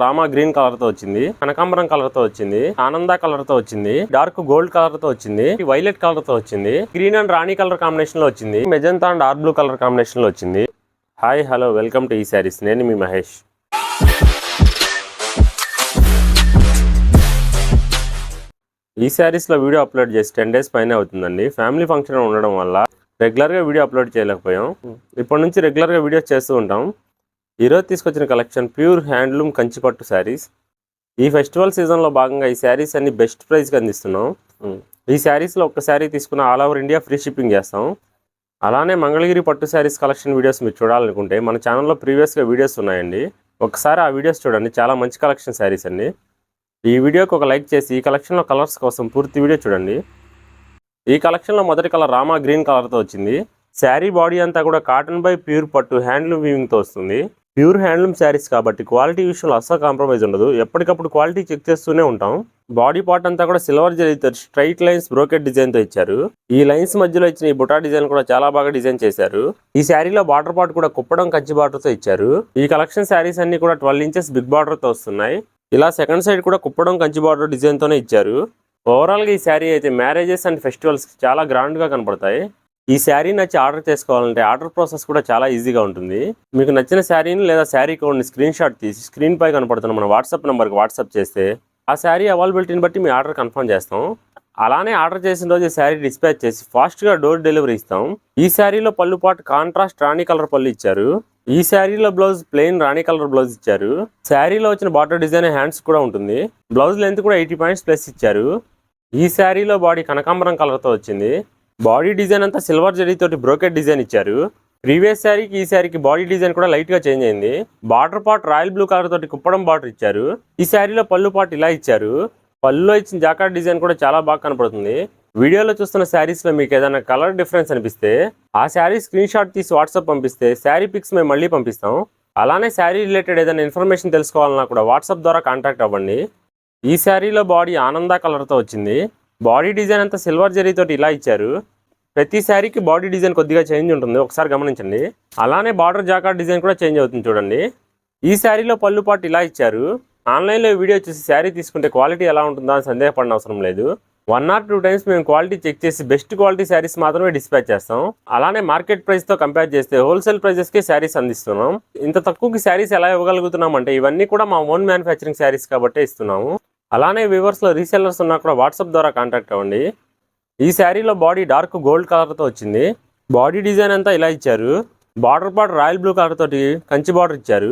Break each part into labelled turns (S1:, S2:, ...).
S1: Rama green colour తో వచ్చింది, కనకాంబరం కలర్ తో వచ్చింది, ఆనంద కలర్ తో వచ్చింది, డార్క్ గోల్డ్ కలర్ తో వచ్చింది, వైలెట్ కలర్ తో వచ్చింది, green and Rani colour combination లో వచ్చింది, magenta and dark blue colour combination లో వచ్చింది. హాయ్ హలో వెల్కమ్ టు ఈ శారీస్. నేను మీ మహేష్. ఈ శారీస్ లో వీడియో అప్లోడ్ చేసి 10 days పైన అవుతుందండి. ఫ్యామిలీ ఫంక్షన్ ఉండడం వల్ల రెగ్యులర్ గా వీడియో అప్లోడ్ చేయలేకపోయాం. ఇప్పటి నుంచి రెగ్యులర్ గా వీడియోస్ చేస్తూ ఉంటాం. ఈరోజు తీసుకొచ్చిన కలెక్షన్ ప్యూర్ హ్యాండ్లూమ్ కంచిపట్టు శారీస్. ఈ ఫెస్టివల్ సీజన్లో భాగంగా ఈ శారీస్ అన్ని బెస్ట్ ప్రైస్కి అందిస్తున్నాం. ఈ శారీస్లో ఒక్క శారీ తీసుకున్న all over India free shipping చేస్తాం. అలానే మంగళగిరి పట్టు శారీస్ కలెక్షన్ వీడియోస్ మీరు చూడాలనుకుంటే మన ఛానల్లో ప్రీవియస్గా వీడియోస్ ఉన్నాయండి. ఒకసారి ఆ వీడియోస్ చూడండి, చాలా మంచి కలెక్షన్ శారీస్ అండి. ఈ వీడియోకి ఒక లైక్ చేసి ఈ కలెక్షన్లో కలర్స్ కోసం పూర్తి వీడియో చూడండి. ఈ కలెక్షన్లో మొదటి కలర్ రామా గ్రీన్ కలర్తో వచ్చింది. శారీ బాడీ అంతా కూడా కాటన్ బై ప్యూర్ పట్టు హ్యాండ్లూమ్ వీవింగ్తో వస్తుంది. ప్యూర్ హ్యాండ్లూమ్ శారీస్ కాబట్టి క్వాలిటీ విషయంలో అస్సలు కాంప్రమైజ్ ఉండదు. ఎప్పటికప్పుడు క్వాలిటీ చెక్ చేస్తూనే ఉంటాం. బాడీ పార్ట్ అంతా కూడా సిల్వర్ జరీతో స్ట్రైట్ లైన్స్ బ్రోకెట్ డిజైన్తో ఇచ్చారు. ఈ లైన్స్ మధ్యలో ఇచ్చిన ఈ బుటా డిజైన్ కూడా చాలా బాగా డిజైన్ చేశారు. ఈ శారీలో బార్డర్ పార్ట్ కూడా కుప్పడం కంచి బార్డర్తో ఇచ్చారు. ఈ కలెక్షన్ శారీస్ అన్ని కూడా 12 inches బిగ్ బార్డర్తో వస్తున్నాయి. ఇలా సెకండ్ సైడ్ కూడా కుప్పడం కంచి బార్డర్ డిజైన్తోనే ఇచ్చారు. ఓవరాల్గా ఈ శారీ అయితే మ్యారేజెస్ అండ్ ఫెస్టివల్స్కి చాలా గ్రాండ్గా కనపడతాయి. ఈ శారీ నచ్చి ఆర్డర్ చేసుకోవాలంటే ఆర్డర్ ప్రాసెస్ కూడా చాలా ఈజీగా ఉంటుంది. మీకు నచ్చిన శారీని లేదా శారీ కోడ్ని స్క్రీన్ షాట్ తీసి స్క్రీన్ పై కనపడుతున్న మన వాట్సాప్ నెంబర్కి వాట్సాప్ చేస్తే ఆ శారీ అవైలబిలిటీని బట్టి మీ ఆర్డర్ కన్ఫర్మ్ చేస్తాం. అలానే ఆర్డర్ చేసిన రోజు శారీ డిస్పాచ్ చేసి ఫాస్ట్గా డోర్ డెలివరీ ఇస్తాం. ఈ శారీలో పళ్ళు పాటు కాంట్రాస్ట్ రాణి కలర్ పళ్ళు ఇచ్చారు. ఈ శారీలో బ్లౌజ్ ప్లెయిన్ రాణి కలర్ బ్లౌజ్ ఇచ్చారు. శారీలో వచ్చిన బార్డర్ డిజైన్ హ్యాండ్స్ కూడా ఉంటుంది. బ్లౌజ్ లెంత్ కూడా 80 points ప్లస్ ఇచ్చారు. ఈ శారీలో బాడీ కనకాంబరం కలర్తో వచ్చింది. బాడీ డిజైన్ అంతా సిల్వర్ జరీతోటి బ్రోకెట్ డిజైన్ ఇచ్చారు. ప్రీవియస్ శారీకి ఈ శారీకి బాడీ డిజైన్ కూడా లైట్ గా చేంజ్ అయింది. Border part royal blue colour తోటి కుప్పడం బార్డర్ ఇచ్చారు. ఈ శారీలో పళ్ళు పార్ట్ ఇలా ఇచ్చారు. పళ్ళులో ఇచ్చిన జాకార్డ్ డిజైన్ కూడా చాలా బాగా కనపడుతుంది. వీడియోలో చూస్తున్న శారీస్ లో మీకు ఏదైనా కలర్ డిఫరెన్స్ అనిపిస్తే ఆ శారీ స్క్రీన్ షాట్ తీసి వాట్సాప్ పంపిస్తే శారీ పిక్స్ మేము మళ్ళీ పంపిస్తాం. అలానే శారీ రిలేటెడ్ ఏదైనా ఇన్ఫర్మేషన్ తెలుసుకోవాలన్నా కూడా వాట్సాప్ ద్వారా కాంటాక్ట్ అవ్వండి. ఈ శారీలో బాడీ ఆనంద కలర్తో వచ్చింది. బాడీ డిజైన్ అంతా సిల్వర్ జరీతోటి ఇలా ఇచ్చారు. ప్రతి శారీకి బాడీ డిజైన్ కొద్దిగా చేంజ్ ఉంటుంది, ఒకసారి గమనించండి. అలానే బార్డర్ జాకార్డ్ డిజైన్ కూడా చేంజ్ అవుతుంది చూడండి. ఈ శారీలో పళ్ళు పాటు ఇలా ఇచ్చారు. ఆన్లైన్లో వీడియో చూసి శారీ తీసుకుంటే క్వాలిటీ ఎలా ఉంటుందో అని సందేహపడిన అవసరం లేదు. 1 or 2 times మేము క్వాలిటీ చెక్ చేసి బెస్ట్ క్వాలిటీ శారీస్ మాత్రమే డిస్పాచ్ చేస్తాం. అలానే మార్కెట్ ప్రైస్తో కంపేర్ చేస్తే హోల్సేల్ ప్రైజెస్కే శారీస్ అందిస్తున్నాం. ఇంత తక్కువకి శారీస్ ఎలా ఇవ్వగలుగుతున్నాం అంటే ఇవన్నీ కూడా మా ఓన్ మ్యానుఫ్యాక్చరింగ్ శారీస్ కాబట్టే ఇస్తున్నాము. అలానే వ్యూవర్స్లో రీసెల్లర్స్ ఉన్నా కూడా వాట్సాప్ ద్వారా కాంటాక్ట్ అవ్వండి. ఈ శారీలో బాడీ డార్క్ గోల్డ్ కలర్తో వచ్చింది. బాడీ డిజైన్ అంతా ఇలా ఇచ్చారు. Border part royal blue colour తోటి కంచి బార్డర్ ఇచ్చారు.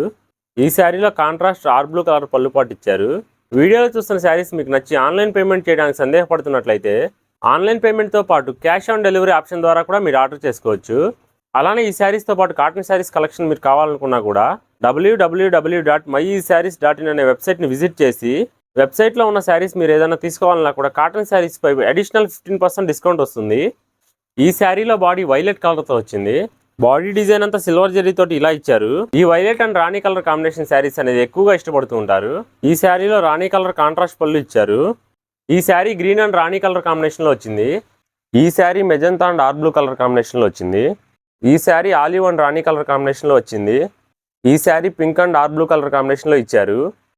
S1: ఈ శారీలో కాంట్రాస్ట్ ఆర్ బ్లూ కలర్ పళ్ళు పాటు ఇచ్చారు. వీడియోలో చూస్తున్న శారీస్ మీకు నచ్చి ఆన్లైన్ పేమెంట్ చేయడానికి సందేహపడుతున్నట్లయితే ఆన్లైన్ పేమెంట్తో పాటు క్యాష్ ఆన్ డెలివరీ ఆప్షన్ ద్వారా కూడా మీరు ఆర్డర్ చేసుకోవచ్చు. అలానే ఈ శారీస్తో పాటు కాటన్ శారీస్ కలెక్షన్ మీరు కావాలనుకున్నా కూడా www.myesarees.in అనే వెబ్సైట్ని విజిట్ చేసి వెబ్సైట్లో ఉన్న శారీస్ మీరు ఏదైనా తీసుకోవాలన్నా కూడా కాటన్ శారీస్ పై అడిషనల్ 15% డిస్కౌంట్ వస్తుంది. ఈ శారీలో బాడీ వైలెట్ కలర్తో వచ్చింది. బాడీ డిజైన్ అంతా సిల్వర్ జరీతోటి ఇలా ఇచ్చారు. ఈ violet and Rani colour combination saris అనేది ఎక్కువగా ఇష్టపడుతూ ఉంటారు. ఈ శారీలో రాణి కలర్ కాంట్రాస్ట్ పళ్ళు ఇచ్చారు. ఈ sari green and Rani colour కాంబినేషన్లో వచ్చింది. ఈ sari magenta and dark blue colour కాంబినేషన్లో వచ్చింది. ఈ sari olive and Rani colour కాంబినేషన్లో వచ్చింది. ఈ sari pink and dark blue colour కాంబినేషన్లో ఇచ్చారు.